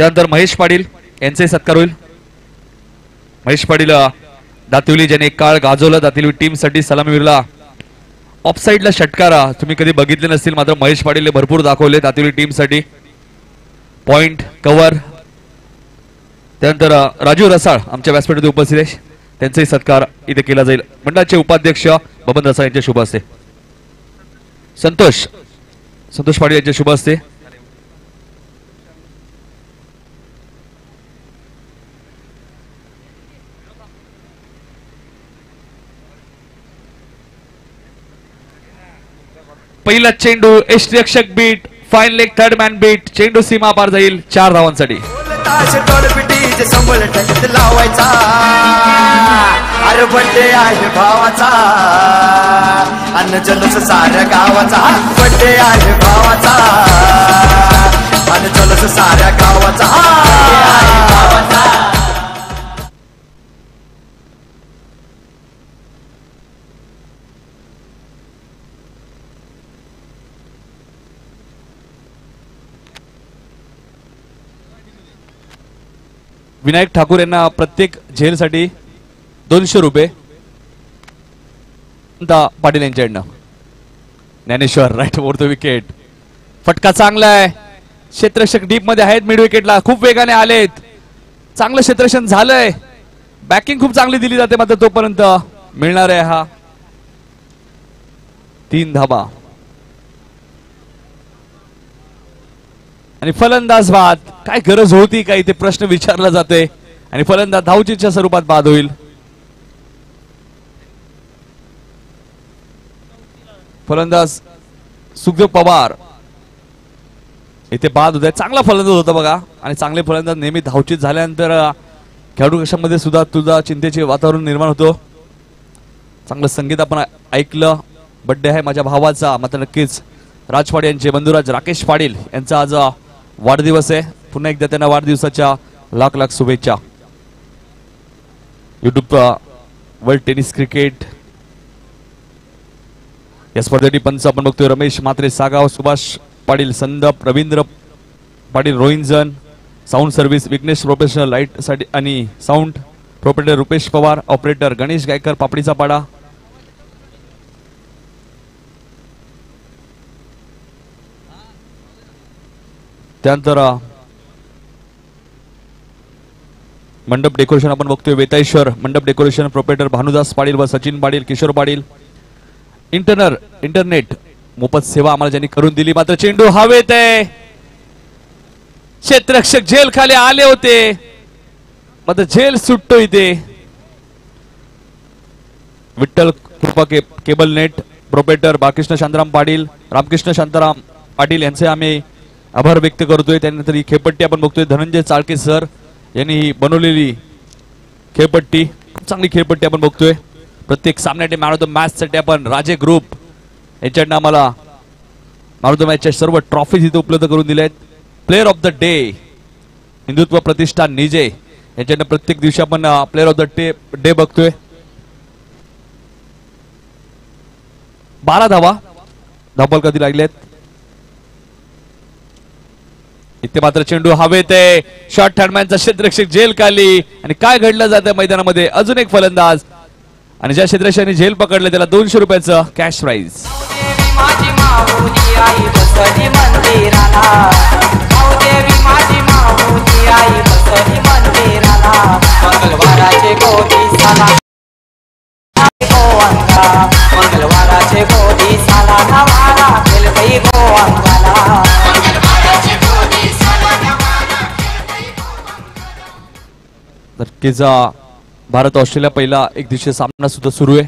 त्यानंतर महेश पाटील यांचे सत्कार होईल। महेश पाटील दातिवली ज्याने एक काळ गाजवलं दातिवली टीम साठी सलामीवीरला ऑफसाइडला षटकारा तुम्ही कधी बघितले नसतील मात्र महेश पाटीलने भरपूर दाखवले दातिवली टीम साठी पॉइंट कव्हर। त्यानंतर राजू रसाळ आमच्या व्यासपीठावर उपस्थित आहे त्यांचाही सत्कार इथे केला जाईल। मंडळाचे उपाध्यक्ष बबन रसाळ यांच्या शुभ हस्ते संतोष पाटील यांच्या शुभ हस्ते पहिला चेंडू यष्टिरक्षक beat fine leg third man beat चेंडू सीमा पार जाईल 4 धावांसाठी। लावायचा अरे बड्डे आहे भावाचा अन्न जलूस साऱ्या गावाचा बड्डे आहे भावाचा अन्न जलूस साऱ्या गावाचा विनायक ठाकूर यांना प्रत्येक झेलसाठी 200 रुपये पाटील यांच्याकडनं। Dnyaneshwar right over the wicket फटका चांगला आहे क्षेत्ररक्षक डीप मध्ये आहेत मिड विकेटला खूप वेगाने आलेत चांगलं क्षेत्ररक्षण झालंय बॅकिंग खूप चांगली दिली जाते मात्र तोपर्यंत मिळणार आहे हा 3 धाबा आणि फलंदाज बाद काय गरज होती का इथे प्रश्न विचारला जाते आणि फलंदाज धावचीच्या स्वरूपात बाद होईल। फलंदाज सुखदेव पवार इथे बाद होत आहे चांगला फलंदाज होता बघा आणि चांगले फलंदाज नेहमी धावचीत झाल्यानंतर खेळाडू कशामध्ये सुद्धा तुझा चिंतेचे वातावरण निर्माण होतो। चांगलं संगीत आपण ऐकलं बर्थडे आहे माझ्या भावाचा मात्र नक्कीच राज पाटील यांचे बंधुराज राकेश पाटील यांचा आज वाढदिवस आहे पुन्हा एकदा त्यांना वाढदिवसाच्या लाख लाख शुभेच्छा। युट्यूब वर्ल्ड टेनिस क्रिकेट या स्पर्धेसाठी पंच आपण बघतोय Ramesh Mhatre Sagaon Subhash Patil Sandap Ravindra Patil Rohinjan sound service Vighnesh professional light साठी आणि sound proprietor Rupesh Pawar operator Ganesh Gaikar पापडीचा पाडा। त्यानंतर मंडप डेकोरेशन आपण बघतोय वेताईश्वर मंडप डेकोरेशन प्रोपरेटर भानुदास पाटील व सचिन पाटील किशोर पाटील इंटरनेट मोफत सेवा आम्हाला ज्यांनी करून दिली मात्र चेंडू हवेत आहे क्षेत्ररक्षक झेल खाली आले होते मात्र झेल सुटतो इथे। Vitthal Krupa cable net proprietor Balkrishna Shantaram Patil Ramkrishna Shantaram Patil यांचे आम्ही आभार व्यक्त करतोय। त्यानंतर ही खेळपट्टी आपण बघतोय धनंजय चाळके सर यांनी ही बनवलेली खेळपट्टी खूप चांगली खेळपट्टी आपण बघतोय। प्रत्येक सामन्यासाठी मॅन ऑफ द मॅच साठी आपण राजे ग्रुप यांच्याकडनं आम्हाला मॅन ऑफ द मॅचच्या सर्व ट्रॉफीज इथे उपलब्ध करून दिल्या आहेत। Player of the day Hindutva Pratishthan Nije यांच्याकडनं प्रत्येक दिवशी आपण प्लेअर ऑफ द डे बघतोय। 12 धावा धावबॉल कधी लागलेत इथे मात्र चेंडू हवेत आहे शॉर्ट थर्डमॅनचा क्षेत्ररक्षक झेल खाली आणि काय घडलं जातं मैदानामध्ये अजून एक फलंदाज आणि ज्या क्षेत्ररक्षकाने झेल पकडले त्याला 200 रुपयाचं कॅश प्राइज। नक्कीच भारत ऑस्ट्रेलिया पहिला एक दिवसीय सामना सुद्धा सुरू आहे।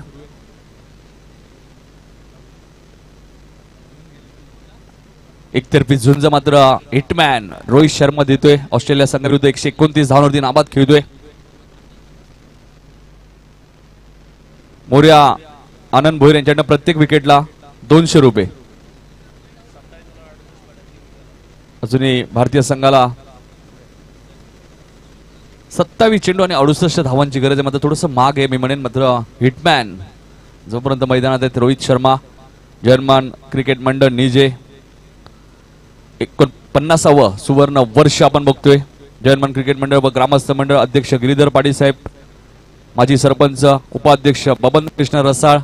एकतर्फी झुंज मात्र हिटमॅन रोहित शर्मा देतोय ऑस्ट्रेलिया संघाविरुद्ध 129 धावांवरती नाबाद खेळतोय। मोर्या आनंद भोईर यांच्याकडनं प्रत्येक विकेटला 200 रुपये। अजूनही भारतीय संघाला 27 चेंडू आणि 68 धावांची गरज आहे मात्र थोडंसं माग आहे मी म्हणेन मात्र हिटमॅन जोपर्यंत मैदानात आहेत रोहित शर्मा जर्मन क्रिकेट मंडळ निजे 49व सुवर्ण वर्ष आपण बघतोय जयनमन क्रिकेट मंडळ व ग्रामस्थ मंडळ अध्यक्ष गिरीधर पाटील साहेब, माजी सरपंच उपाध्यक्ष बबन कृष्ण रसाळ.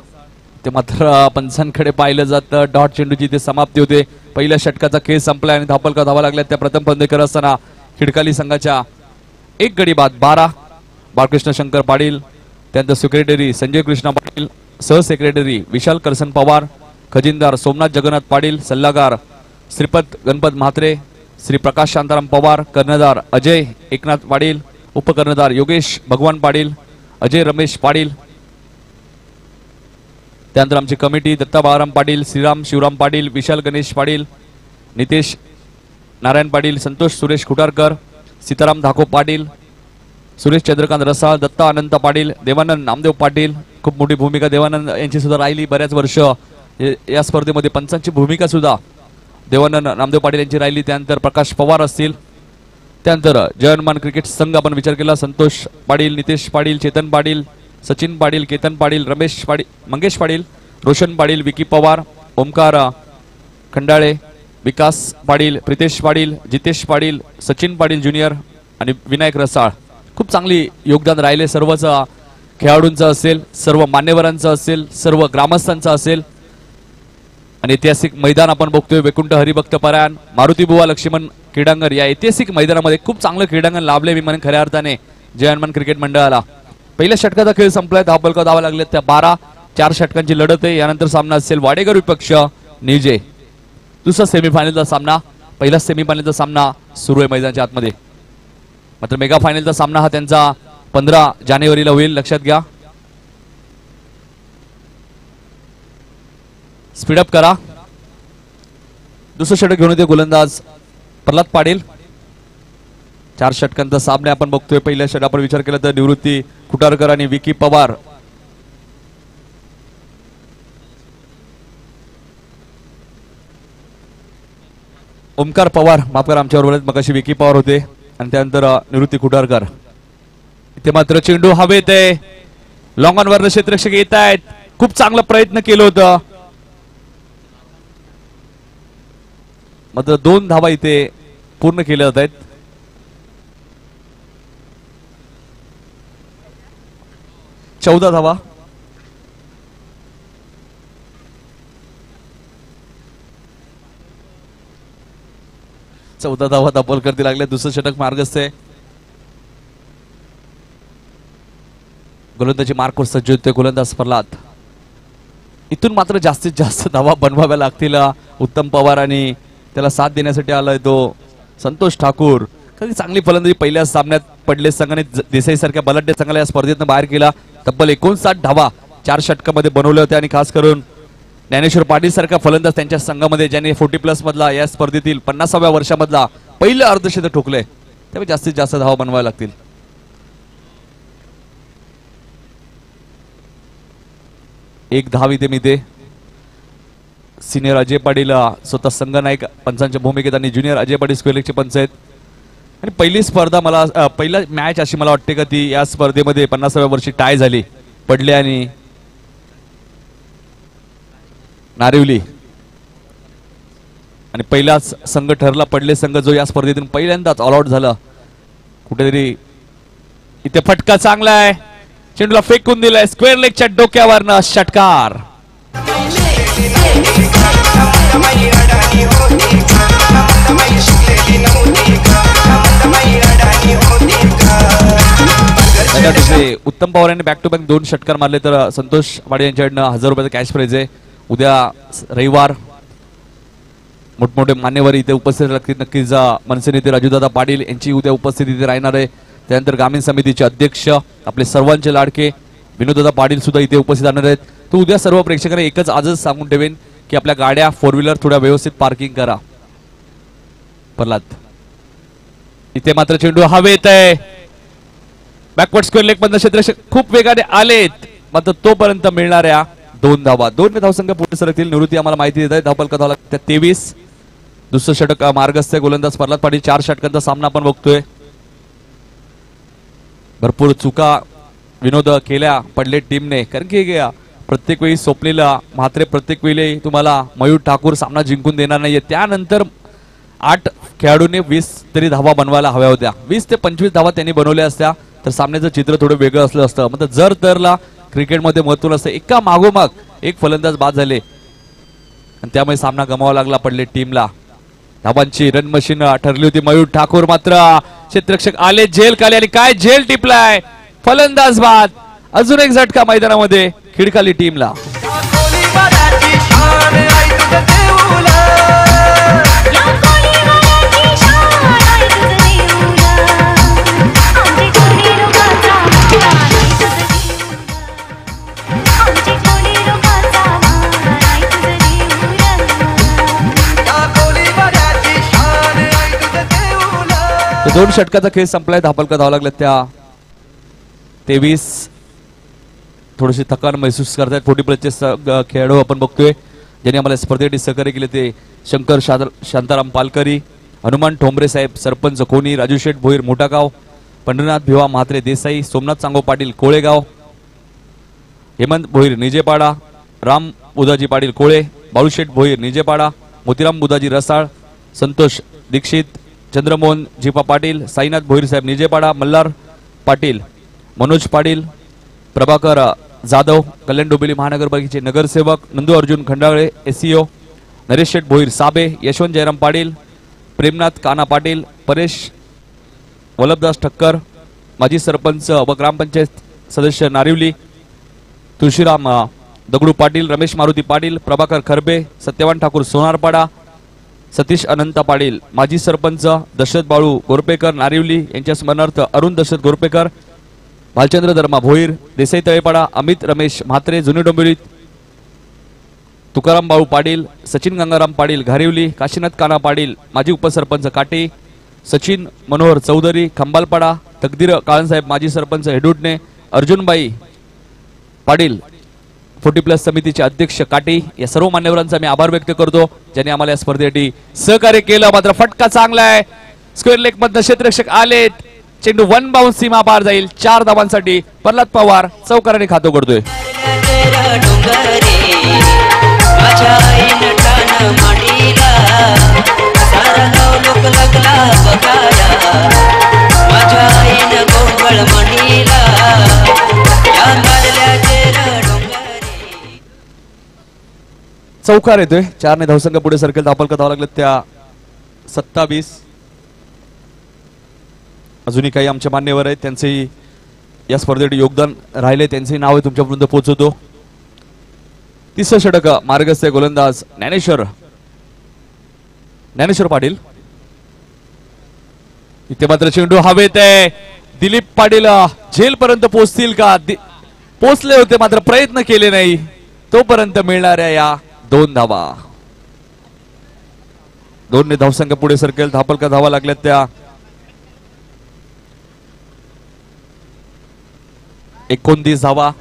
ते मात्र पंचांकडे पाहिलं जातं. डॉट चेंडूची ते समाप्ती होते. पहिल्या षटकाचा खेळ संपला आणि धापलका धावा लागल्या त्या प्रथम फलंदाजी करत असताना खिडकाली संघाच्या एक गडी बाद 12. बाळकृष्ण शंकर पाटील, त्यानंतर सेक्रेटरी संजय कृष्ण पाटील, सहसेक्रेटरी विशाल करसन पवार, खजिनदार सोमनाथ जगन्नाथ पाटील, सल्लागार श्रीपद गणपत म्हात्रे, श्री प्रकाश शांताराम पवार, कर्णधार अजय एकनाथ पाटील, उपकर्णधार योगेश भगवान पाटील, अजय रमेश पाटील. त्यानंतर आमची कमिटी दत्ता बाळाराम पाटील, श्रीराम शिवराम पाटील, विशाल गणेश पाटील, नितेश नारायण पाटील, संतोष सुरेश खुटारकर, सीताराम धाको पाटील, सुरेश चंद्रकांत रसाळ, दत्ता अनंत पाटील, देवानंद नामदेव पाटील. खूप मोठी भूमिका देवानंद यांची सुद्धा राहिली बऱ्याच वर्ष या स्पर्धेमध्ये. पंचांची भूमिका सुद्धा देवानंद नामदेव पाटील यांची राहिली. त्यानंतर प्रकाश पवार असतील. त्यानंतर जयनमान क्रिकेट संघ आपण विचार केला, संतोष पाटील, नितेश पाटील, चेतन पाटील, सचिन पाटील, केतन पाटील, रमेश पाटील, मंगेश पाटील, रोशन पाटील, विकी पवार, ओमकार खंडाळे, विकास पाटील, प्रितेश पाटील, जितेश पाटील, सचिन पाटील ज्युनियर आणि विनायक रसाळ. खूप चांगली योगदान राहिले सर्वच खेळाडूंचं असेल, सर्व मान्यवरांचं असेल, सर्व ग्रामस्थांचं असेल. आणि ऐतिहासिक मैदान आपण बघतोय वैकुंठ हरिभक्त परायण मारुती बुवा लक्ष्मण क्रीडांगण. या ऐतिहासिक मैदानामध्ये खूप चांगलं क्रीडांगण लाभले मी म्हणेन खऱ्या अर्थाने जयनमन क्रिकेट मंडळाला. पहिल्या षटकाचा खेळ संपलाय. धापलका धावा लागले त्या 12. 4 षटकांची लढत आहे. यानंतर सामना असेल वाडेकर विपक्ष निजे. दुसरा सेमीफायनलचा सामना, पहिला सेमीफायनलचा सामना सुरू आहे मैदानाच्या आतमध्ये. मात्र मेगा फायनलचा सामना हा त्यांचा 15 जानेवारीला होईल, लक्षात घ्या. स्पीडअप करा. दुसरं षटक घेऊन येते गोलंदाज प्रल्हाद पाटील. 4 षटकांचा सामना आपण बघतोय. पहिल्या षटक आपण विचार केला तर निवृत्ती खुटारकर आणि विकी पवार. ओमकार पवार, माफ करा आमच्याबरोबर मगाशी विकी पवार होते आणि त्यानंतर निवृत्ती खुटारकर. इथे मात्र चेंडू हवेत आहे. लॉंग ऑन वर क्षेत्ररक्षक येत आहेत. खूप चांगला प्रयत्न केलं होतं मात्र 2 धावा इथे पूर्ण केल्या जात आहेत. चौदा धावा. दाबोल करती लागले. दुसरं षटक मार्गस्थ आहे. गोलंदाजी मार्कवर सज्ज होते गोलंदाज प्रल्हाद. इथून मात्र जास्तीत जास्त धावा बनवाव्या लागतील. उत्तम पवार आणि त्याला साथ देण्यासाठी आलाय तो संतोष ठाकूर. कधी चांगली फलंदाजी पहिल्या सामन्यात पडले संघाने देसाई सारख्या बलाढ्य संघाला या स्पर्धेतून बाहेर केला. तब्बल 59 धावा 4 षटकामध्ये बनवले होते आणि खास करून ज्ञानेश्वर पाटील सारखा फलंदाज त्यांच्या संघामध्ये ज्याने 40+ मधला या स्पर्धेतील 50व्या वर्षामधला पहिलं अर्धशतक ठोकले. त्यामुळे जास्तीत जास्त धावा बनवाव्या लागतील. एक धाव इथे मिळते. सिनियर अजय पाटील स्वतः संघ नायक पंचांच्या भूमिकेत आणि ज्युनियर अजय पाटील स्क्वेअरचे पंच आहेत. आणि पहिली स्पर्धा मला पहिला मॅच अशी मला वाटते का ती या स्पर्धेमध्ये 50व्या वर्षी टाय झाली, पडले आणि नारिवली आणि पहिलाच संघ ठरला पडले संघ जो या स्पर्धेतून पहिल्यांदाच ऑल आउट झाला. कुठेतरी इथे फटका चांगला आहे. चेंडूला फेकून दिलाय स्क्वेअर लेगच्या डोक्यावरनं षटकार. उत्तम पवार यांनी बॅक टू बॅक 2 षटकार मारले तर संतोष वाडे यांच्याकडनं 1000 रुपयाचा कॅश प्राइज आहे. उद्या रविवार मोठमोठे मान्यवर इथे उपस्थित राहतील. नक्कीच मनसे नेते राजूदादा पाटील यांची उद्या उपस्थिती इथे राहणार आहे. त्यानंतर ग्रामीण समितीचे अध्यक्ष आपले सर्वांचे लाडके विनोददादा पाटील सुद्धा इथे उपस्थित राहणार आहेत. तर उद्या सर्व प्रेक्षकांना एकच आजच सांगून ठेवेन की आपल्या गाड्या 4 व्हीलर थोड्या व्यवस्थित पार्किंग करा. प्रल्हाद इथे मात्र चेंडू हवेत आहे. बॅकवर्ड स्क्वेअर लेग मधून क्षेत्ररक्षक खूप वेगाने आलेत मात्र तोपर्यंत मिळणाऱ्या 2 धावा. 2 धावसंख्या पुढे सरकतील. निवृत्ती आम्हाला माहिती देत आहे. धावपलका धावला 23. दुसरं षटक मार्गस्थ आहे गोलंदाज प्रल्हाद पाटील. 4 षटकांचा सामना आपण बघतोय. भरपूर चुका विनोद केल्या पडले टीमने, कारण की प्रत्येक वेळी स्वप्नीला म्हात्रे प्रत्येक वेळी तुम्हाला मयूर ठाकूर सामना जिंकून देणार नाहीये. त्यानंतर 8 खेळाडूंनी 20 तरी धावा बनवायला हव्या होत्या. 20 ते 25 धावा त्यांनी बनवल्या असत्या तर सामन्याचं चित्र थोडं वेगळं असलं असतं. म्हणजे जर तरला क्रिकेटमध्ये महत्त्व असतं. एका मागोमाग एक फलंदाज बाद झाले आणि त्यामुळे सामना गमावा लागला पडले टीमला. धावांची रन मशीन ठरली होती. मयूर ठाकूर मात्र क्षेत्ररक्षक आले झेल खाली आणि काय झेल टिपलाय. फलंदाज बाद. अजून एक झटका मैदानामध्ये खिडकाली टीमला. दोन षटकाचा खेळ संपलाय. धापलका धावा लागल्या त्या 23. थोडीशी थकान महसूस करतायत 40+ खेळाडू आपण बघतोय ज्यांनी आम्हाला स्पर्धेसाठी सहकार्य केले. ते शंकर शांताराम पालकरी, हनुमान ठोंबरे साहेब, सरपंच कोणी, राजू शेठ भोईर मोठागाव, पंढरीनाथ भिवा म्हात्रे देसाई, सोमनाथ सांगो पाटील कोळेगाव, हेमंत भोईर निजेपाडा, राम उदाजी पाटील कोळे, बाळूशेठ भोईर निजेपाडा, मोतीराम बुदाजी रसाळ, संतोष दीक्षित, चंद्रमोहन जीपा पाटील, साईनाथ भोईर साहेब निजेपाडा, मल्हार पाटील, मनोज पाटील, प्रभाकर जाधव, कल्याण डोंबिवली महानगरपालिकेचे नगरसेवक, नंदू अर्जुन खंडाळे एसईओ, नरेश शेठ भोईर साबे, यशवंत जयराम पाटील, प्रेमनाथ काना पाटील, परेश वल्लभदास ठक्कर, माजी सरपंच व ग्रामपंचायत सदस्य नारिवली, तुळशीराम दगडू पाटील, रमेश मारुती पाटील, प्रभाकर खरबे, सत्यवान ठाकूर सोनारपाडा, सतीश अनंत पाटील, माजी सरपंच दशरथ बाळू गोरपेकर नारिवली यांच्या स्मरणार्थ अरुण दशरथ गोरपेकर, भालचंद्र धर्मा भोईर, देसाई तळेपाडा, अमित रमेश म्हात्रे जुनी डोंबिवली, तुकाराम बाळू पाटील, सचिन गंगाराम पाटील घारिवली, काशीनाथ काना पाटील, माजी उपसरपंच काटे, सचिन मनोहर चौधरी खंबालपाडा, तकदीर काळनसाहेब माजी सरपंच हेडुटणे, अर्जुनबाई पाटील 40+ समितीचे अध्यक्ष काटे, या सर्व मान्यवरांचा मी आभार व्यक्त करतो ज्यांनी आम्हाला या स्पर्धेसाठी सहकार्य केलं. मात्र फटका चांगला आहे. स्क्वेअर लेग मधनं क्षेत्ररक्षक आलेत. चेंडू 1 बाउन्स सीमा पार जाईल. 4 धावांसाठी प्रल्हाद पवार चौकाराने खातो करतोय. चौकार येतोय. 4 ने धावसंख्या पुढे सरकेल. धापलका धावा लागले त्या 27. अजूनही काही आमचे मान्यवर आहेत त्यांचेही या स्पर्धेत योगदान राहिले. त्यांचेही नाव तुमच्यापर्यंत पोहोचवतो. 30 षटक मार्गस्थ गोलंदाज ज्ञानेश्वर पाटील. इथे मात्र चेंडू हवेत आहे. दिलीप पाटील झेल पर्यंत पोहोचतील का? पोहोचले होते मात्र प्रयत्न केले नाही. तोपर्यंत मिळणाऱ्या या 2 धावा. 2 ने धावसंख्या पुढे सरकेल. धापलका धावा लागल्यात त्या 29 धावा.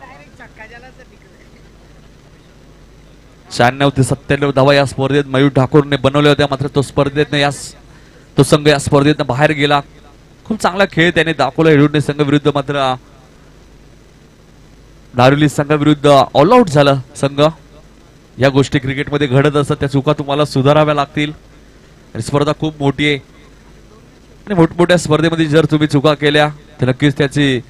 96 ते 97 धावा या स्पर्धेत मयूर ठाकूरने बनवल्या होत्या. मात्र तो संघ या स्पर्धेतनं बाहेर गेला. खूप चांगला खेळ त्याने दाखवला. हेडुटणे संघ विरुद्ध मात्र नारिवली संघाविरुद्ध ऑल आउट झाला संघ. या गोष्टी क्रिकेटमध्ये घडत असतात. त्या चुका तुम्हाला सुधाराव्या लागतील. स्पर्धा खूप मोठी आहे आणि मोठमोठ्या स्पर्धेमध्ये जर तुम्ही चुका केल्या तर नक्कीच त्याची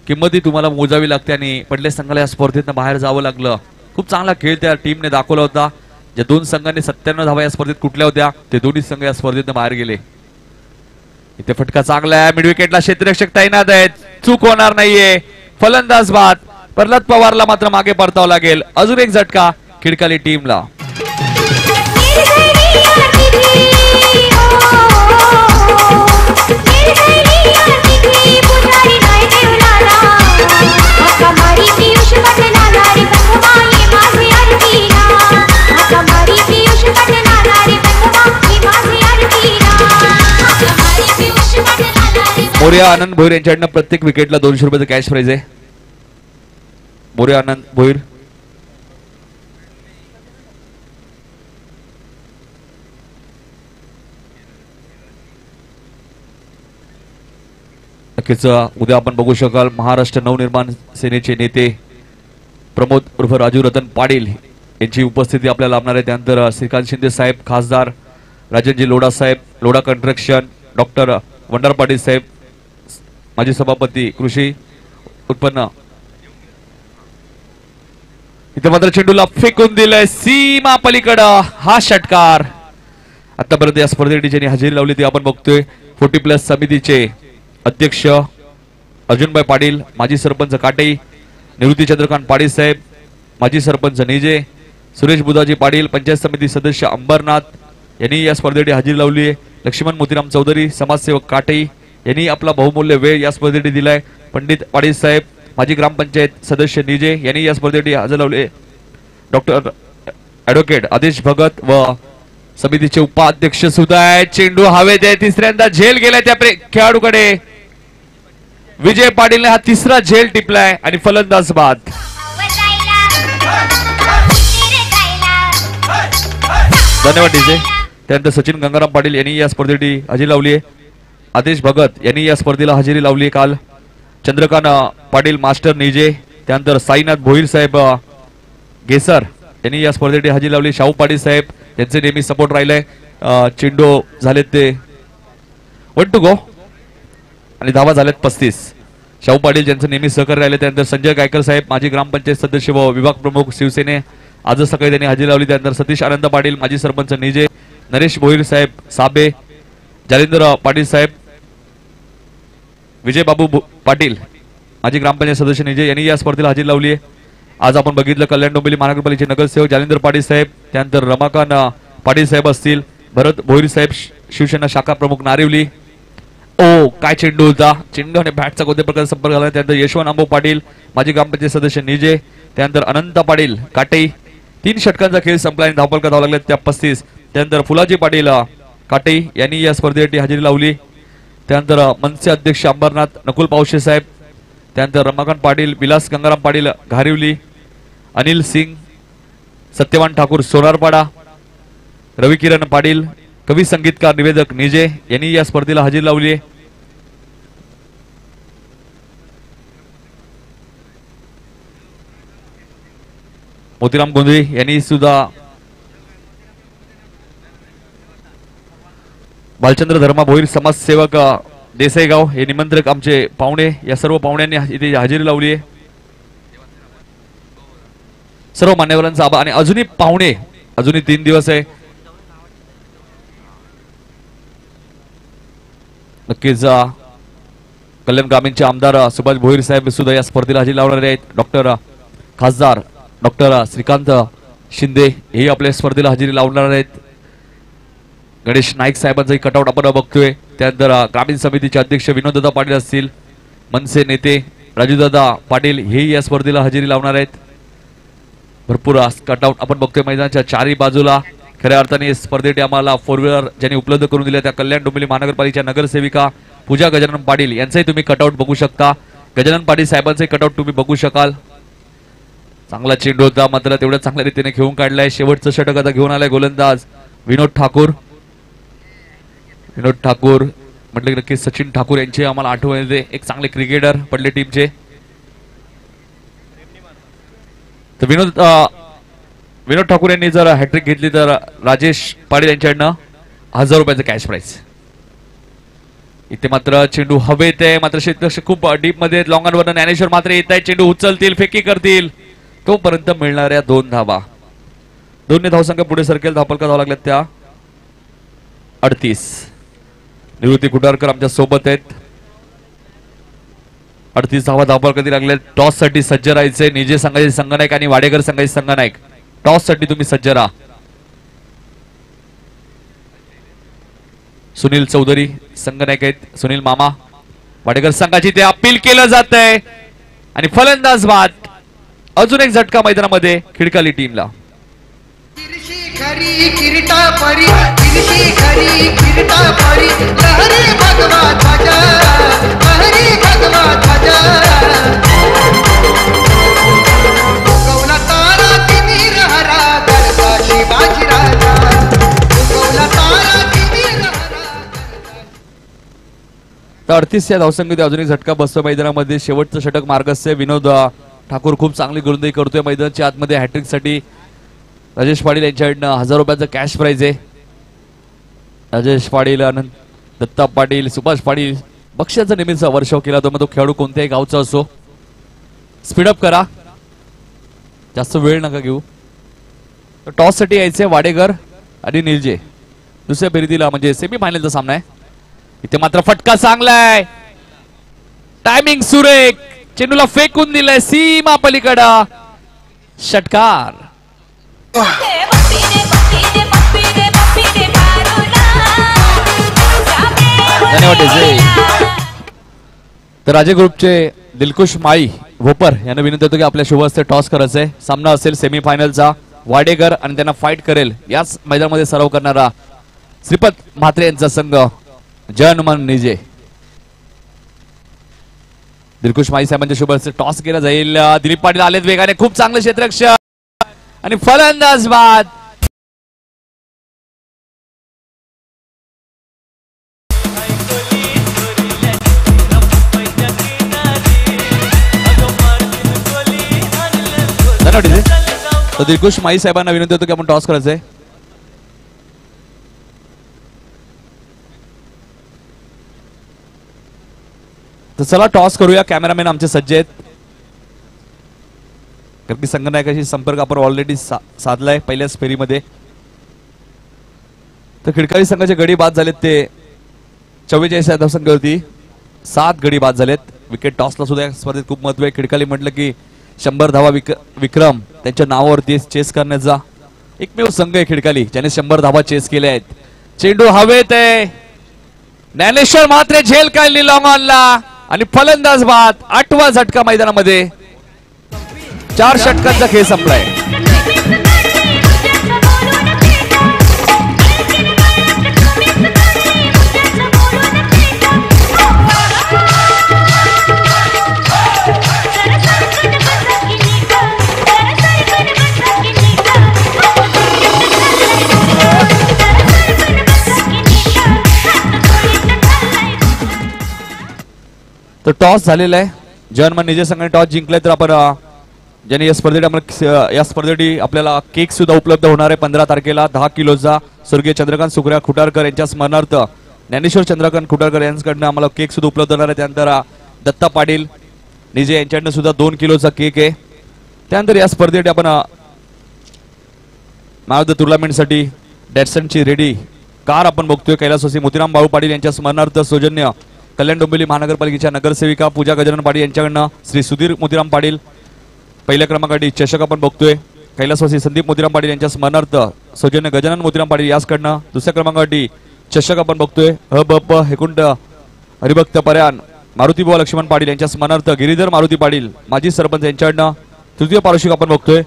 किंमतही तुम्हाला मोजावी लागते आणि पडले संघाला या स्पर्धेतनं बाहेर जावं लागलं. खूप चांगला खेळ त्या टीमने दाखवला होता. ज्या 2 संघांनी 97 धावा या स्पर्धेत कुठल्या होत्या ते दोन्ही संघ या स्पर्धेतनं बाहेर गेले. इथे फटका चांगला आहे. मिड विकेटला क्षेत्ररक्षक तैनात आहेत. चूक होणार नाहीये. फलंदाज बाद. प्रल्हाद पवारला मात्र मागे परतावं लागेल. अजून एक झटका खिडकाली टीमला. मोर्या आनंद भोईर यांच्याकडनं प्रत्येक विकेटला 200 रुपयाचं कॅश प्राइज आहे. मोर्या आनंद भोईर नक्कीच उद्या आपण बघू शकाल महाराष्ट्र नवनिर्माण सेनेचे नेते प्रमोद उर्फ राजू रतन पाटील यांची उपस्थिती आपल्याला लाभणार आहे. त्यानंतर श्रीकांत शिंदे साहेब, खासदार राजनजी लोढा साहेब, लोढा कंस्ट्रक्शन, डॉक्टर वंडार पाटील साहेब, माजी सभापती कृषी उत्पन्न. इथे मात्र चेंडूला फेकून दिलंय सीमा पलीकडं. हा षटकार आतापर्यंत या स्पर्धेसाठी ज्यांनी हजेरी लावली ती आपण बघतोय 40+ समितीचे अध्यक्ष अर्जुनभाई पाटील, माजी सरपंच काटे, निवृत्ती चंद्रकांत पाटील साहेब, माजी सरपंच निजे, सुरेश बुधाजी पाटील, पंचायत समिती सदस्य अंबरनाथ यांनी या स्पर्धेसाठी हजेरी लावली आहे. लक्ष्मण मोतीराम चौधरी, समाजसेवक काटे यांनी आपला बहुमूल्य वेळ या स्पर्धेसाठी दिलाय. पंडित पाटील साहेब, माजी ग्रामपंचायत सदस्य निजे यांनी या स्पर्धेसाठी हजेरी लावली. डॉक्टर ऍडव्होकेट आदेश भगत व समितीचे उपाध्यक्ष सुद्धा आहेत. चेंडू हवेत आहे, तिसऱ्यांदा झेल गेलाय त्या खेळाडूकडे. विजय पाटीलने हा तिसरा झेल टिपलाय आणि फलंदाज बाद. धन्यवाद डीजे. त्यानंतर सचिन गंगाराम पाटील यांनी या स्पर्धेसाठी हजेरी लावली आहे. आदेश भगत यांनी या स्पर्धेला हजेरी लावली काल. चंद्रकांत पाटील मास्टर निजे, त्यानंतर साईनाथ भोईर साहेब गेसर यांनी या स्पर्धेसाठी हजेरी लावली. शाहू पाटील साहेब यांचे नेहमी सपोर्ट राहिलाय. चेंडू झालेत ते 1 to go आणि धावा झाल्यात 35. शाहू पाटील ज्यांचं नेहमी सहकार्य राहिले. त्यानंतर संजय गायकर साहेब, माजी ग्रामपंचायत सदस्य व विभाग प्रमुख शिवसेने, आज सकाळी त्यांनी हजेरी लावली. त्यानंतर सतीश आनंद पाटील, माजी सरपंच निजे, नरेश भोईर साहेब साबे, जालिंदर पाटील साहेब, विजय बाबू पाटील, माजी ग्रामपंचायत सदस्य निजे यांनी या स्पर्धेला हजेरी लावली आहे. आज आपण बघितलं कल्याण डोंबिवली महानगरपालिकेचे नगरसेवक जालिंदर पाटील साहेब, त्यानंतर रमाकांत पाटील साहेब असतील, भरत भोईर साहेब शिवसेना शाखा प्रमुख नारिवली. ओ काय चेंडू होता, चेंडू आणि बॅटचा कोणत्या प्रकारे संपर्क झाला. त्यानंतर यशवंत अंबो पाटील, माजी ग्रामपंचायत सदस्य निजे, त्यानंतर अनंत पाटील काटे. 3 षटकांचा खेळ संपला आणि धावफलका धावा लागल्या त्या 35. त्यानंतर फुलाजी पाटील काटे यांनी या स्पर्धेसाठी हजेरी लावली. त्यानंतर मनसे अध्यक्ष अंबरनाथ नकुल पावशे साहेब, त्यानंतर रमाकांत पाटील, विलास गंगाराम पाटील घारिवली, अनिल सिंग, सत्यवान ठाकूर सोनारपाडा, रवी किरण पाटील, कवी संगीतकार निवेदक निजे यांनी या स्पर्धेला हजेरी लावली आहे. मोतीराम गोंधळे यांनी सुद्धा, भालचंद्र धर्मा भोईर समाजसेवक देसाईगाव हे निमंत्रक आमचे पाहुणे, या सर्व पाहुण्यांनी इथे हजेरी लावली आहे. सर्व मान्यवरांचा आभार. आणि अजूनही पाहुणे, अजूनही 3 दिवस आहे. नक्कीच कल्याण ग्रामीणचे आमदार सुभाष भोईर साहेब सुद्धा या स्पर्धेला हजेरी लावणार आहेत. डॉक्टर खासदार डॉक्टर श्रीकांत शिंदे हे आपल्या स्पर्धेला हजेरी लावणार आहेत. गणेश नाईक साहेबांचाही कटआउट आपण बघतोय. त्यानंतर ग्रामीण समितीचे अध्यक्ष विनोददादा पाटील असतील, मनसे नेते राजूदादा पाटील हे या स्पर्धेला हजेरी लावणार आहेत. भरपूर कटआउट आपण बघतोय मैदानाच्या चारही बाजूला. खऱ्या अर्थाने स्पर्धेसाठी आम्हाला 4 व्हीलर ज्यांनी उपलब्ध करून दिल्या त्या कल्याण डोंबिवली महानगरपालिकेच्या नगरसेविका पूजा गजानन पाटील यांचाही तुम्ही कटआउट बघू शकता. गजानन पाटील साहेबांचे कटआउट तुम्ही बघू शकाल. चांगला चेंडू होता, मात्र तेवढ्या चांगल्या रीतीने खेळून काढलाय. शेवटचं षटक आता घेऊन आलाय गोलंदाज विनोद ठाकूर. विनोद ठाकूर म्हटलं की नक्की सचिन ठाकूर यांची आम्हाला आठवण येते, एक चांगले क्रिकेटर पडले टीमचे. तर विनोद ठाकूर यांनी जर हॅट्रिक घेतली तर राजेश पाटील यांच्याकडनं 1000 रुपयाचं कॅश प्राइज. इथे मात्र चेंडू हवेत आहे, मात्र क्षेत्ररक्षक खूप डीप मध्ये लॉंग ऑन वर ज्ञानेश्वर मात्र येत आहे. चेंडू उचलतील, फेकी करतील, तोपर्यंत मिळणाऱ्या 2 धावा. 2 धावसंख्या पुढे सरकेल. धावफलका धावा लागल्यात त्या 38. निवृत्ती कुटारकर आमच्या सोबत आहेत. 38 धावा धावफलका कधी लागले. टॉस साठी सज्ज राहायचे. निजे संघाचे संघनायक आणि वाडेकर संघाचे संघनायक, टॉस साठी तुम्ही सज्ज राहा. सुनील चौधरी संघनायक आहेत. सुनील मामा वाडेकर संघाची ते अपील केलं जात आहे आणि फलंदाज बाद. अजून एक झटका मैदानामध्ये खिडकाली टीमला. तर 38 या धावसंख्येत अजून एक झटका बसतो मैदानामध्ये. शेवटचं षटक मार्गस्थ विनोद ठाकूर खूप चांगली गोलंदाजी करतोय. मैदानाच्या आतमध्ये हॅट्रिक साठी राजेश पाटील यांच्याकडनं 1000 रुपयाचं कॅश प्राइज आहे. राजेश पाटील, आनंद दत्ता पाटील, सुभाष पाटील बक्षाचा नेहमीचा वर्षाव केला तो. मग तो खेळाडू कोणत्याही गावचा असो. स्पीडअप करा, जास्त वेळ नका घेऊ. टॉस साठी यायचे वाडेकर आणि निलजे. दुसऱ्या फेरीला म्हणजे सेमी फायनलचा सामना आहे. इथे मात्र फटका चांगलाय, टायमिंग सुरेख, चेंडूला फेकून दिलाय सीमा पलीकडा. षटकार. धन्यवाद. तर राजे ग्रुपचे दिलकुश माळी भोपर यांना विनंती होतो की आपल्या शुभ हस्ते टॉस करायचंय. सामना असेल सेमी फायनलचा. वाडेकर आणि त्यांना फाईट करेल याच मैदानामध्ये सराव करणारा श्रीपत म्हात्रे यांचा संघ जनमन निजे. दिलकुश माळी साहेबांच्या शुभ हस्ते टॉस केला जाईल. दिलीप पाटील आलेत वेगाने, खूप चांगलं क्षेत्ररक्षण आणि फलंदाज बाद. तर दिलकुश माई साहेबांना विनंती होतो की आपण टॉस करायचंय. तर चला टॉस करूया. कॅमेरामॅन आमचे सज्ज आहेत. कारण की संघनायकाशी संपर्क आपण ऑलरेडी साधलाय पहिल्याच फेरीमध्ये. तर खिडकाळी संघाचे गडी बाद झालेत ते 44 धावसंख्येवरती 7 गडी बाद झालेत. विकेट टॉसला सुद्धा या स्पर्धेत खूप महत्व आहे. खिडकाली म्हटलं की 100 धावा विक्रम त्यांच्या नावावरती चेस करण्याचा एकमेव संघ आहे खिडकाली ज्याने 100 धावा चेस केल्या आहेत. चेंडू हवेत आहे, ज्ञानेश्वर मात्रे झेल काढली लॉंग ऑनला आणि फलंदाज बाद. 8वा झटका मैदानामध्ये. 4 षटकांचा खेळ संपलाय. तर टॉस झालेला आहे. जर्मन निजे संघाने टॉस जिंकलाय. तर आपण ज्याने या स्पर्धेसाठी आपल्याला केक सुद्धा उपलब्ध होणार आहे 15 तारखेला 10 किलोचा. स्वर्गीय चंद्रकांत सुखऱ्या खुटारकर यांच्या स्मरणार्थ ज्ञानेश्वर चंद्रकांत खुटारकर यांच्याकडनं आम्हाला केक सुद्धा उपलब्ध होणार आहे. त्यानंतर दत्ता पाटील निजे यांच्याकडनं सुद्धा 2 किलोचा केक आहे. त्यानंतर या स्पर्धेसाठी आपण मॅन ऑफ द टुर्नामेंटसाठी डॅटसनची रेडी कार आपण बघतोय. कैलासवासी मोतीराम बाळू पाटील यांच्या स्मरणार्थ सौजन्य कल्याण डोंबिवली महानगरपालिकेच्या नगरसेविका पूजा गजानन पाटील यांच्याकडनं श्री सुधीर मोतीराम पाटील पहिल्या क्रमांकासाठी चषक आपण बघतोय. कैलासवासी संदीप मोतीराम पाटील यांच्या स्मरणार्थ सौजन्य गजानन मोतीराम पाटील याचकडनं दुसऱ्या क्रमांकासाठी चषक आपण बघतोय. ब हेकुंठ हरिभक्त पर्यान मारुतीबुवा लक्ष्मण पाटील यांच्या स्मरणार्थ गिरीधर मारुती पाटील माजी सरपंच यांच्याकडनं तृतीय पारितोषिक आपण बघतोय.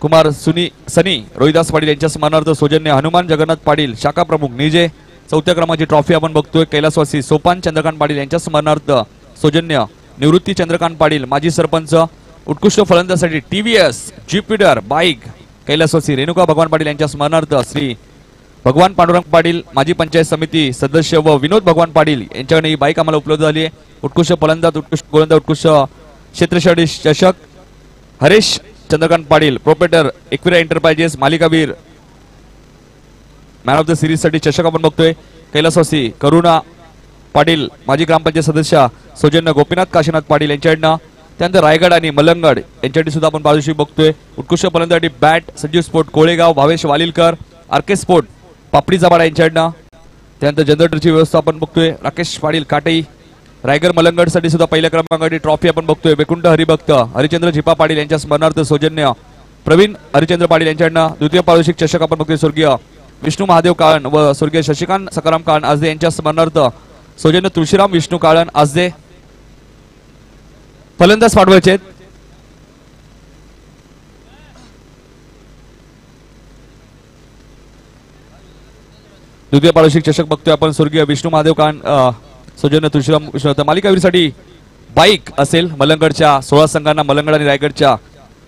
कुमार सनी रोहिदास पाटील यांच्या स्मरणार्थ सौजन्य हनुमान जगन्नाथ पाटील शाखा प्रमुख निजे. चौथ्या क्रमांकाची ट्रॉफी आपण बघतोय. कैलासवासी सोपान चंद्रकांत पाटील यांच्या स्मरणार्थ सौजन्य निवृत्ती चंद्रकांत पाटील माजी सरपंच. उत्कृष्ट फलंदाजासाठी TVS ज्युपिटर बाईक कैलासवासी रेणुका भगवान पाटील यांच्या स्मरणार्थ श्री भगवान पांडुरंग पाटील माजी पंचायत समिती सदस्य व विनोद भगवान पाटील यांच्याकडे ही बाईक आम्हाला उपलब्ध झाली आहे. उत्कृष्ट फलंदाज, उत्कृष्ट गोलंदाज, उत्कृष्ट क्षेत्रशैली चषक हरेश चंद्रकांत पाटील प्रोप्रायटर एकविरा एंटरप्राइजेस मालिकावीर मॅन ऑफ द सिरीज साठी चषक आपण बघतोय. कैलासवासी करुणा पाटील माजी ग्रामपंचायत सदस्य सौजन्य गोपीनाथ काशीनाथ पाटील यांच्याकडनं. त्यानंतर रायगड आणि मलंगड यांच्यासाठी सुद्धा आपण पारितोषिक बघतोय. उत्कृष्ट फलंदाजी bat Sanjeev sport Kolegaon Bhavesh Walilkar RK sport Papdi जबाडा यांच्याकडनं. त्यानंतर जनरेटरची व्यवस्था आपण बघतोय राकेश पाटील काटई. रायगड मलंगड साठी सुद्धा पहिल्या क्रमांकाची ट्रॉफी आपण बघतोय. वैकुंठ हरिभक्त हरिचंद्र झिपा पाटील यांच्या स्मरणार्थ सौजन्य प्रवीण हरिचंद्र पाटील यांच्याकडनं द्वितीय पारितोषिक चषक आपण बघतोय. स्वर्गीय विष्णू महादेव काळन व स्वर्गीय शशिकांत सकाराम काळन आजदे यांच्या स्मरणार्थ सौजन्य तुळशीराम विष्णू काळन आजदे. फलंदाज पाठवायचे द्वितीय पारितोषिक चषक बघतोय आपण. स्वर्गीय विष्णू महादेव काळन सौजन्य तुळशीराम विष्णू. मालिकावीरसाठी बाईक असेल मलंगडच्या 16 संघांना. मलंगड आणि रायगडच्या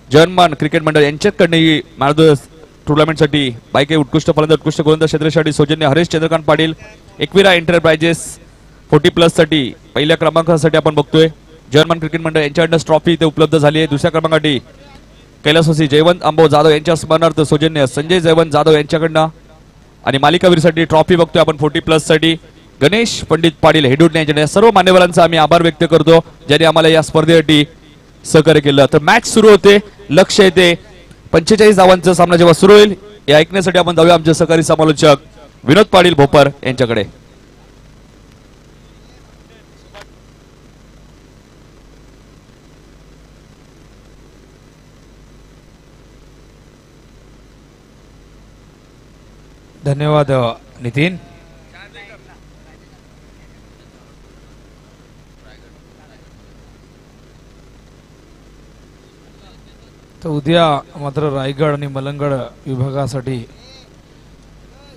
जर्मन क्रिकेट मंडळ यांच्याकडनं he man of the टुर्नामेंटसाठी bike आहे. उत्कृष्ट फलंदाज, उत्कृष्ट गोलंदाज क्षेत्रासाठी सौजन्य हरेश चंद्रकांत पाटील एकविरा एंटरप्राइजेस 40+ साठी पहिल्या क्रमांकासाठी आपण बघतोय. जर्मन क्रिकेट मंडळ यांच्याकडनं ट्रॉफी इथे उपलब्ध झाली आहे. दुसऱ्या क्रमांकासाठी कैलासवासी जयवंत अंबो जाधव यांच्या स्मरणार्थ सौजन्य संजय जयवंत जाधव यांच्याकडनं आणि मालिकावीरसाठी ट्रॉफी बघतोय आपण 40+ साठी गणेश पंडित पाटील हेडूड यांच्या सर्व मान्यवरांचा आम्ही आभार व्यक्त करतो ज्यांनी आम्हाला या स्पर्धेसाठी सहकार्य केलं. तर मॅच सुरू होते, लक्ष येते 45 धावांचा सामना जेव्हा सुरू होईल हे ऐकण्यासाठी आपण जाऊया आमचे सहकारी समालोचक विनोद पाटील भोपर यांच्याकडे. धन्यवाद नितीन. तर उद्या मात्र रायगड आणि मलंगड विभागासाठी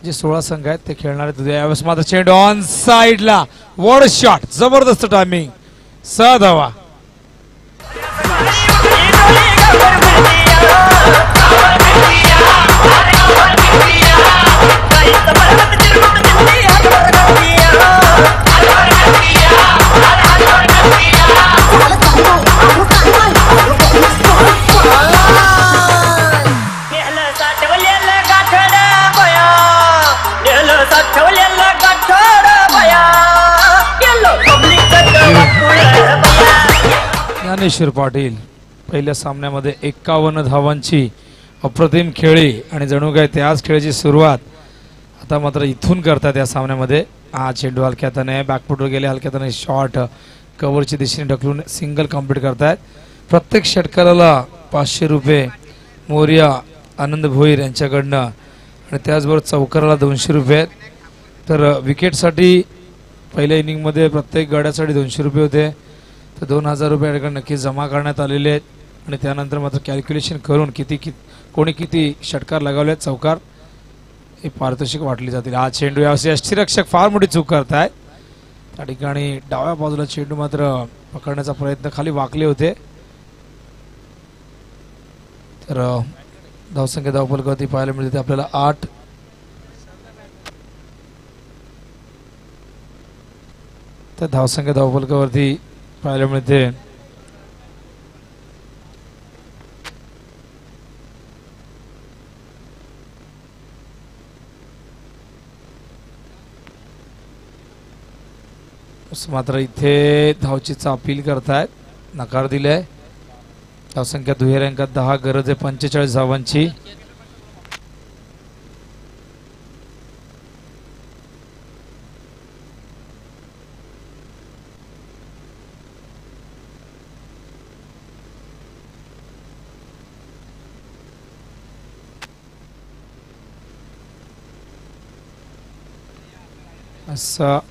जे 16 संघ आहेत ते खेळणार आहेत उद्या. यावेळेस मात्र चेंडू ऑन साइडला, वॉड शॉट, जबरदस्त टायमिंग, 6 धावा. ज्ञानेश्वर पाटील पहिल्या सामन्यामध्ये 51 धावांची अप्रतिम खेळी आणि जणू काय त्याच खेळाची सुरुवात आता मात्र इथून करतात या सामन्यामध्ये. हा चेंडू हलक्याताने बॅकफुटवर गेले, हलक्याताने शॉट कव्हरच्या दिशेने ढकलून सिंगल कंप्लीट करतायत. प्रत्येक षटकाराला 500 रुपये मोर्या आनंद भोईर यांच्याकडनं आणि त्याचबरोबर चौकाराला 200 रुपये. तर विकेटसाठी पहिल्या इनिंगमध्ये प्रत्येक गड्यासाठी 200 रुपये होते, तर 2000 रुपये याकडे नक्की जमा करण्यात आलेले आहेत. आणि त्यानंतर मात्र कॅल्क्युलेशन करून कोणी किती षटकार लगावले चौकार हे पारितोषिक वाटली जातील. हा चेंडू यावेळी यष्टीरक्षक फार मोठी चूक करतायत. त्या ठिकाणी डाव्या बाजूला चेंडू मात्र पकडण्याचा प्रयत्न, खाली वाकले होते. तर धावसंख्या धावफलकावरती पाहायला मिळते आपल्याला 8. तर धावसंख्या धावफलकावरती पाहायला मिळते मात्र इथे धावचीचा अपील करतायत, नकार दिलाय. धावसंख्या दुहेरी अंकात 10, गरज आहे 45 धावांची.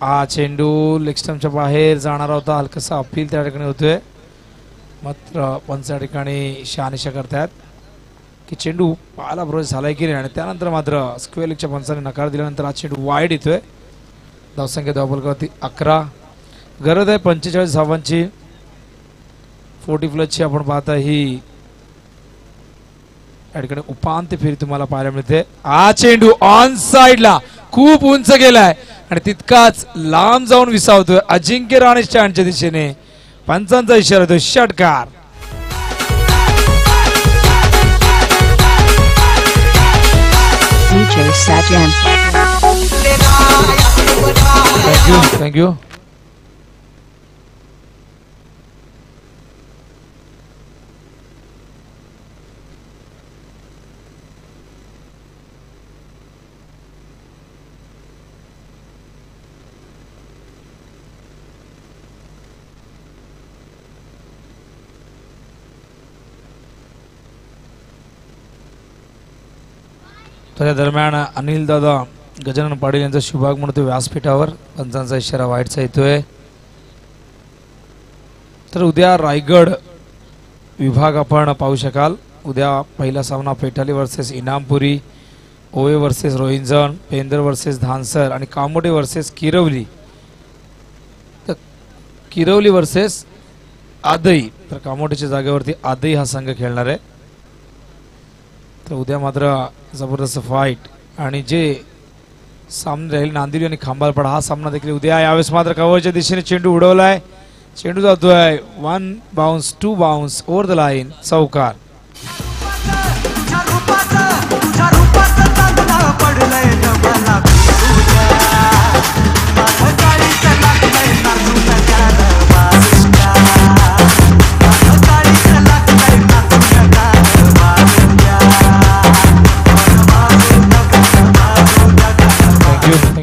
हा चेंडू लेग स्टंपच्या बाहेर जाणार होता, हलकासा अपील त्या ठिकाणी होतोय. मात्र पंच त्या ठिकाणी शहानिशा करतायत की चेंडू पाहायला बरोबर झालाय की नाही. आणि त्यानंतर मात्र स्क्वेअर लेगच्या पंचाने नकार दिल्यानंतर हा चेंडू वाईड येतोय. धावसंख्या धावफलकावरती 11, गरज आहे 45 धावांची. 40+ आपण पाहता ही या ठिकाणी उपांत्य फेरी तुम्हाला पाहायला मिळते. हा चेंडू ऑन साइडला खूप उंच गेलाय आणि तितकाच लांब जाऊन विसावतोय अजिंक्य राणे स्टँडच्या दिशेने. पंचांचा इशारा होतो षटकार. थँक्यू. तर या दरम्यान अनिल दादा गजानन पाटील यांचा शुभाग म्हणतो व्यासपीठावर. पंचांचा इशारा वाईटचा येतोय. तर उद्या रायगड विभाग आपण पाहू शकाल. उद्या पहिला सामना पेटाली वर्सेस इनामपुरी, ओवे वर्सेस रोहिंजण, पेंदर वर्सेस धानसर आणि कामोडे वर्सेस किरवली. तर किरवली वर्सेस आदई, तर कामोडेच्या जागेवरती आदई हा संघ खेळणार आहे. तर उद्या मात्र जबरदस्त फाईट. आणि जे सामने राहील नांदिवली आणि खांबालपाडा हा सामना देखील उद्या. यावेळेस मात्र कव्हरच्या दिशेने चेंडू उडवलाय, चेंडू जातोय 1 bounce 2 bounce over the line, चौकार. तुझ्या रूपाचं चांदणं पडलंय जगाला.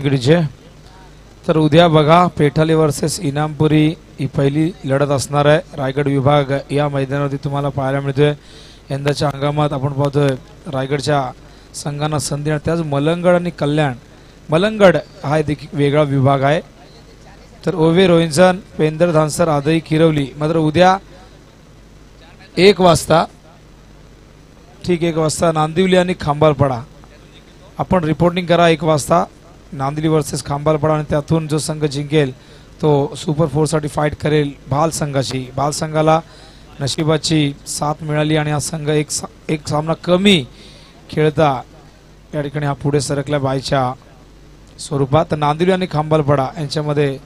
विकेटीचे. तर उद्या बघा पेठाली वर्सेस इनामपुरी ही पहिली लढत असणार आहे. रायगड विभाग या मैदानावरती तुम्हाला पाहायला मिळतोय. यंदाच्या हंगामात आपण पाहतोय रायगडच्या संघांना संधी, त्याच मलंगड आणि कल्याण. मलंगड हा एक वेगळा विभाग आहे. तर ओवे रोहिंसन, पेंदर धानसर, आदई किरवली. मात्र उद्या 1 वाजता, ठीक 1 वाजता नांदिवली आणि खांबालपाडा आपण रिपोर्टिंग करा. 1 वाजता नांदिवली वर्सेस खांबालपाडा आणि त्यातून जो संघ जिंकेल तो सुपर 4 साठी फाईट करेल भाल संघाशी. भाल संघाला नशिबाची साथ मिळाली आणि हा संघ एक सामना कमी खेळता या ठिकाणी हा पुढे सरकला बायच्या स्वरूपात. तर नांदिवली आणि खांबालपाडा यांच्यामध्ये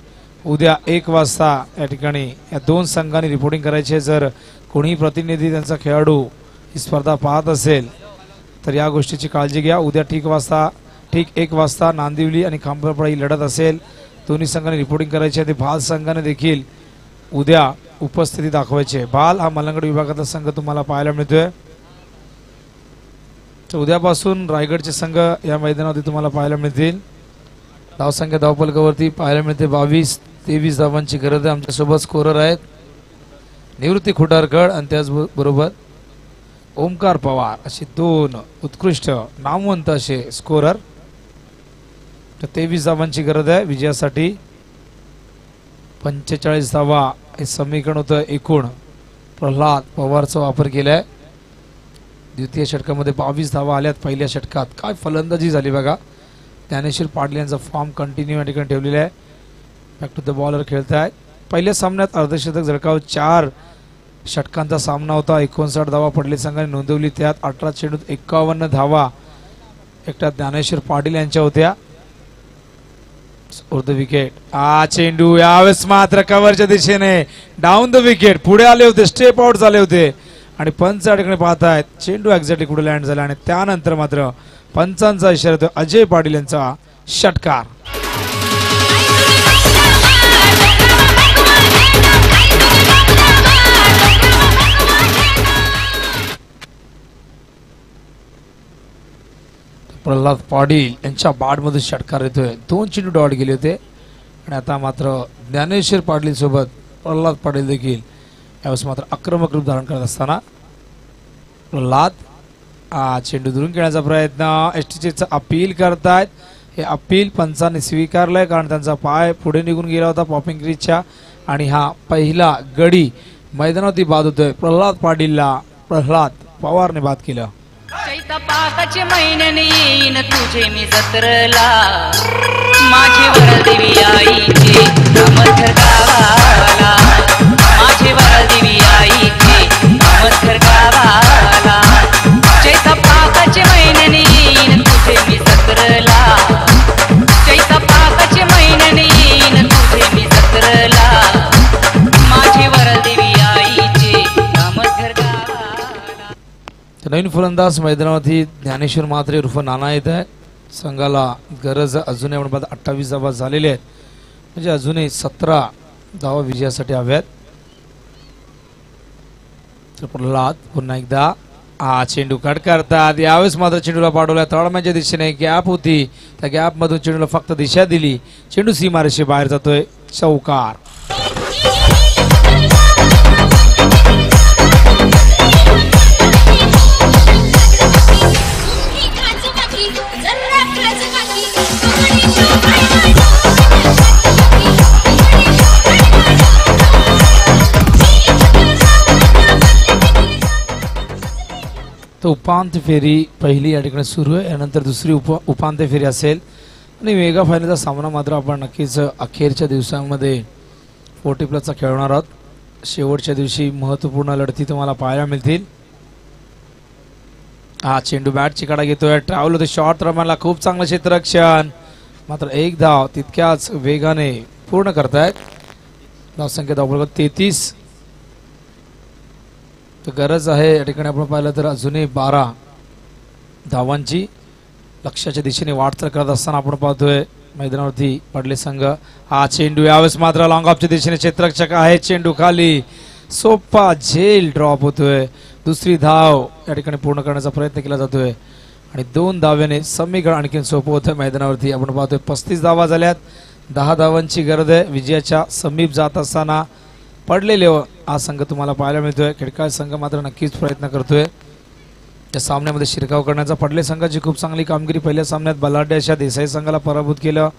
उद्या 1 वाजता या ठिकाणी या 2 संघांनी रिपोर्टिंग करायचे. जर कोणीही प्रतिनिधी त्यांचा खेळाडू ही स्पर्धा पाहत असेल तर या गोष्टीची काळजी घ्या. उद्या ठीक 1 वाजता नांदिवली आणि खांबालपाडा ही लढत असेल. दोन्ही संघांनी रिपोर्टिंग करायची आहे. भाल संघाने देखील उद्या उपस्थिती दाखवायची आहे. भाल हा मलंगड विभागातला संघ तुम्हाला पाहायला मिळतोय. तर उद्यापासून रायगडचे संघ या मैदानावरती तुम्हाला पाहायला मिळतील. धावसंख्या धावफलकावरती पाहायला मिळते 22-23 धावांची गरज आहे. आमच्यासोबत स्कोरर आहेत निवृत्ती खुटारकड आणि त्याचबरोबर ओमकार पवार, असे 2 उत्कृष्ट नामवंत असे स्कोरर. तर 23 धावांची गरज आहे विजयासाठी. 45 धावा हे समीकरण होतं एकूण. प्रल्हाद पवारचा वापर केलाय. द्वितीय षटकामध्ये 22 धावा आल्यात. पहिल्या षटकात काय फलंदाजी झाली बघा. ज्ञानेश्वर पाटील यांचा फॉर्म कंटिन्यू या ठिकाणी ठेवलेला आहे. बॅक टू द बॉलर खेळतायत. पहिल्या सामन्यात अर्धशतक झळकाव 4 षटकांचा सामना होता. 59 धावा पडले संघाने नोंदवली. त्यात 18 चेंडूत 51 धावा एकटा ज्ञानेश्वर पाटील यांच्या होत्या. The wicket. चेंडू यावेळेस मात्र कव्हरच्या दिशेने डाऊन द विकेट पुढे आले होते, स्टेप आउट झाले होते आणि पंच या ठिकाणी पाहतायत चेंडू एक्झॅक्टली कुठे लँड झाला आणि त्यानंतर मात्र पंचांचा इशारा होतो अजय पाटील यांचा षटकार. प्रल्हाद पाटील यांच्या बॅटमधून षटकार येतोय. 2 चेंडू डॉट गेले होते आणि आता मात्र ज्ञानेश्वर पाटील सोबत प्रल्हाद पाटील देखील यावेळेस मात्र आक्रमक रूप धारण करत असताना प्रल्हाद चेंडू दुरून खेळण्याचा प्रयत्न. एसटीचे अपील करतायत. हे अपील पंचांनी स्वीकारलंय कारण त्यांचा पाय पुढे निघून गेला होता पॉपिंग क्रीजच्या आणि हा पहिला गडी मैदानावरती बाद होतोय. प्रल्हाद पाटीलला प्रल्हाद पवारने बाद केलं. चैतपाकाचे महिन्याने येईन तुझे मी जत्रला माझे वरदेवी आईचे नामथर गावाला. माझे वरदेवी आईचे नामथर गावाला. चैतपाकाचे महिन्याने येईन तुझे मी जत्रला. चैतपाकाचे महिन्याने येईन तुझे मी जत्रला. माझे वरदेवी आईचे नामथर गावाला. नवीन फलंदाज मैदानावरती ज्ञानेश्वर म्हात्रे उर्फ नाना येत आहे. संघाला गरज अजूनही आपण पाहता 28 धावा झालेल्या आहेत म्हणजे अजूनही 17 धावा विजयासाठी हव्यात. तर प्रल्हाद पुन्हा एकदा चेंडू कट करतात. यावेळेस मात्र चेंडूला पाठवला तळमॅच्या दिशेने गॅप होती. त्या गॅप मधून चेंडूला फक्त दिशा दिली. चेंडू सीमारेषे बाहेर जातोय. चौकार. तो उपांत्य फेरी पहिली या ठिकाणी सुरू आहे. यानंतर दुसरी उपांत्य फेरी असेल आणि मेगा फायनलचा सामना मात्र आपण नक्कीच अखेरच्या दिवसांमध्ये 40+ खेळणार आहोत. शेवटच्या दिवशी महत्त्वपूर्ण लढती तुम्हाला पाहायला मिळतील. चेंडू बॅटची कडा घेतोय. ट्रॅव्हल होते शॉर्ट रमायला खूप चांगलं क्षेत्ररक्षण. मात्र 1 धाव तितक्याच वेगाने पूर्ण करतायत. धावसंख्या धावफलक 33. तर गरज आहे या ठिकाणी आपण पाहिलं तर अजूनही 12 धावांची. लक्ष्याच्या दिशेने वाटचाल करत असताना आपण पाहतोय मैदानावरती पडले संघ. चेंडू यावेळेस मात्र लॉंग ऑफच्या दिशेने क्षेत्ररक्षक आहे. चेंडू खाली सोपा झेल ड्रॉप होतोय. दुसरी धाव या ठिकाणी पूर्ण करण्याचा प्रयत्न केला जातोय आणि 2 धाव्याने समीकरण आणखीन सोपं होतं मैदानावरती. आपण पाहतोय 35 धावा झाल्यात, 10 धावांची गरज आहे. विजयाच्या समीप जात असताना पडलेले हा संघ तुम्हाला पाहायला मिळतोय. खिडकाळ संघ मात्र नक्कीच प्रयत्न करतोय या सामन्यामध्ये शिरकाव करण्याचा. पडले संघाची खूप चांगली कामगिरी. पहिल्या सामन्यात बलाढ्य अशा देसाई संघाला पराभूत केलं,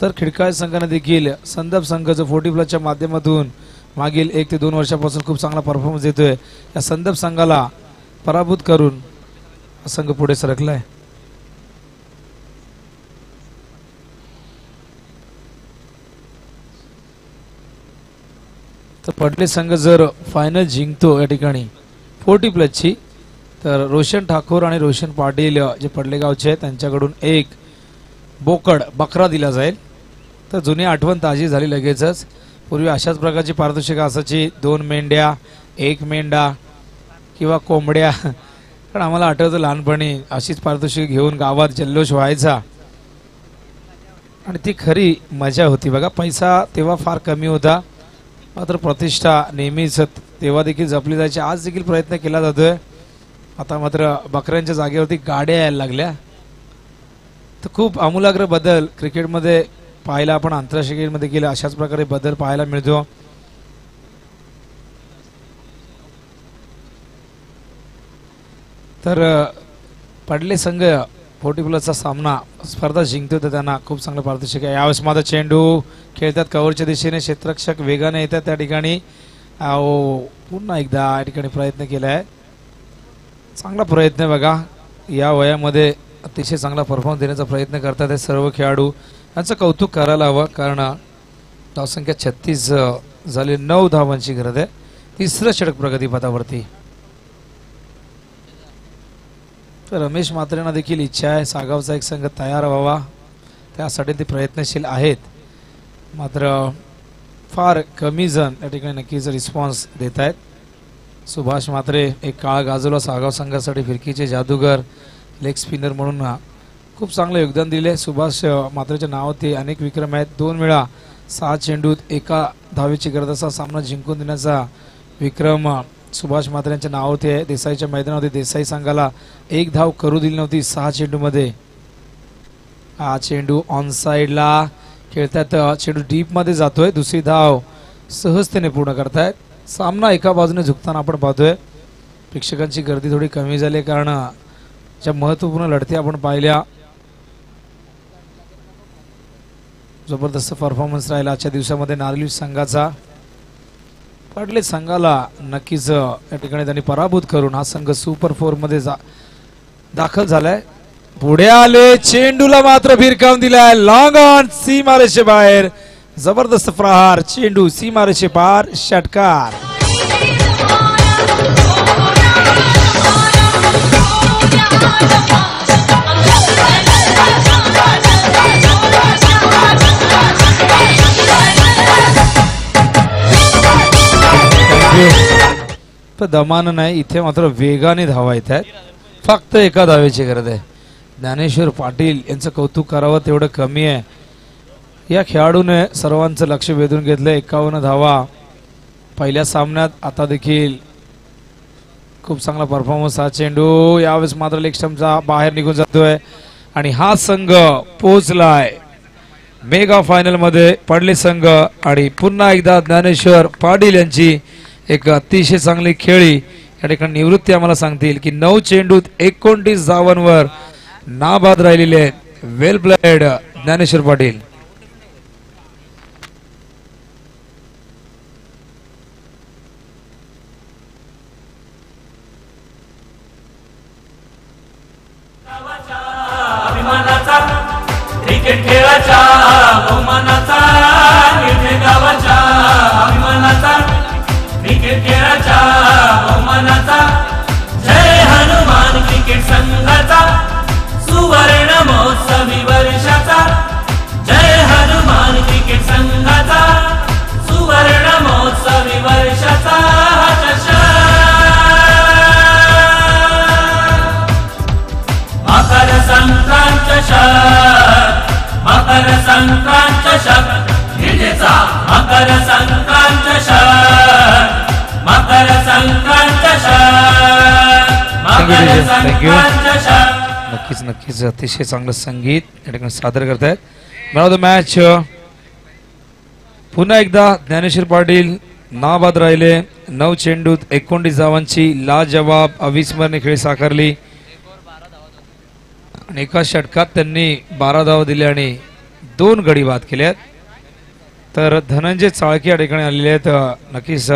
तर खिडकाळ संघाने देखील संदर्भ संघ जो 40+ माध्यमातून मागील 1 ते 2 वर्षापासून खूप चांगला परफॉर्मन्स देतोय, या संदर्भ संघाला पराभूत करून संघ पुढे सरकलाय. तर पडले संघ जर फायनल जिंकतो या ठिकाणी 40+ची, तर रोशन ठाकूर आणि रोशन पाटील जे पडले गावचे आहेत त्यांच्याकडून एक बोकड बकरा दिला जाईल. तर जुनी आठवण ताजी झाली लगेचच. पूर्वी अशाच प्रकारची पारितोषिकं असायची, 2 मेंढ्या, 1 मेंढा किंवा कोंबड्या. पण आम्हाला आठवतं लहानपणी अशीच पारितोषिकं घेऊन गावात जल्लोष व्हायचा आणि ती खरी मजा होती बघा. पैसा तेव्हा फार कमी होता, मात्र प्रतिष्ठा नेहमीच तेव्हा देखील जपली जायची. आज देखील प्रयत्न केला जातोय. आता मात्र बकऱ्यांच्या जागेवरती गाड्या यायला लागल्या. तर खूप आमूलाग्र बदल क्रिकेटमध्ये पाहायला आपण आंतरराष्ट्रीय क्रिकेटमध्ये केला, अशाच प्रकारे बदल पाहायला मिळतो. तर पडले संघ 40+चा सामना स्पर्धा जिंकतो, तर त्यांना खूप चांगलं पारितोषिक आहे. यावेळेस माझा चेंडू खेळतात कव्हरच्या दिशेने, क्षेत्ररक्षक वेगाने येतात त्या ठिकाणी. पुन्हा एकदा या ठिकाणी प्रयत्न केला आहे. चांगला प्रयत्न आहे बघा. या वयामध्ये अतिशय चांगला परफॉर्मन्स देण्याचा प्रयत्न करतात हे सर्व खेळाडू. यांचं कौतुक करायला हवं, कारण धावसंख्या 36 झाली. 9 धावांची गरज आहे. 3रं षटक प्रगतीपथावरती. तर रमेश म्हात्रेंना देखील इच्छा आहे सागावचा एक संघ तयार व्हावा, त्यासाठी ते प्रयत्नशील आहेत. मात्र फार कमी जण या ठिकाणी नक्कीच रिस्पॉन्स देत आहेत. सुभाष म्हात्रे एक काळ गाजवला सागाव संघासाठी, फिरकीचे जादूगर, लेग स्पिनर म्हणून खूप चांगलं योगदान दिले. सुभाष म्हात्रेच्या नावावरती अनेक विक्रम आहेत. 2 वेळा 6 चेंडूत 1 धावेची गरज असा सामना जिंकून देण्याचा विक्रम सुभाष म्हात्रेंच्या नावावरती आहे. देसाईच्या मैदानावरती देसाई संघाला 1 धाव करू दिली नव्हती 6 चेंडूमध्ये. हा चेंडू ऑन साईडला खेळतात, चेंडू डीप मध्ये जातोय. 2री धाव सहजतेने पूर्ण करतायत. सामना एका बाजूने झुकताना आपण पाहतोय. प्रेक्षकांची गर्दी थोडी कमी झाली, कारण ज्या महत्वपूर्ण लढती आपण पाहिल्या, जबरदस्त परफॉर्मन्स राहिला आजच्या दिवसामध्ये नारळी संघाचा. पडले संघाला नक्कीच या ठिकाणी त्यांनी पराभूत करून हा संघ सुपर 4 मध्ये दाखल झालाय. पुढे आले, चेंडूला मात्र भिरकावून दिलाय. लॉंग ऑन, सीमारेषे बाहेर. जबरदस्त प्रहार, चेंडू सीमारेषे पार, षटकार. पण दमान नाही, इथे मात्र वेगाने धावा येत आहेत. फक्त 1 धावेची गरज आहे. ज्ञानेश्वर पाटील यांचं कौतुक करावं तेवढं कमी आहे. या खेळाडूने सर्वांचं लक्ष वेधून घेतलं. 51 धावा पहिल्या सामन्यात. आता देखील खूप चांगला परफॉर्मन्स. हा चेंडू यावेळेस मात्र लेग स्टंपचा बाहेर निघून जातोय आणि हा संघ पोहोचलाय मेगा फायनल मध्ये. पडले संघ आणि पुन्हा एकदा ज्ञानेश्वर पाटील यांची एक अतिशय चांगली खेळी या ठिकाणी निवृत्ती आम्हाला सांगतील की 9 चेंडूत 29 धावांवर नाबाद राहिलेले. वेल प्लेड ज्ञानेश्वर पाटील. क्रिकेट खेळाचा बहुमानाचा, निर्णय गावाच्या अभिमानाचा, क्रिकेट खेळाचा बहुमानाचा, जय हनुमान क्रिकेट संघाचा, सुवर्ण महोत्सवी वर्षाचा, जय हनुमान क्रिकेट संघाचा, सुवर्ण महोत्सवी वर्षाचा मकर संक्रांत मकर संक्रांत विजेचा मकर संक्रांत मकर संक्रांत मकर संक्रांत नक्कीच नक्कीच अतिशय चांगलं संगीत या ठिकाणी सादर करतायत. मॅन ऑफ द मॅच पुन्हा एकदा ज्ञानेश्वर पाटील नाबाद राहिले. 9 चेंडूत 29 धावांची लाजवाब अविस्मरणीय खेळी साकारली आणि एका षटकात त्यांनी 12 धावा दिल्या आणि 2 गडी बाद केल्यात. तर धनंजय चाळके या ठिकाणी आलेले आहेत. नक्कीच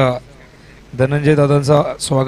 धनंजय दादांचा स्वागत.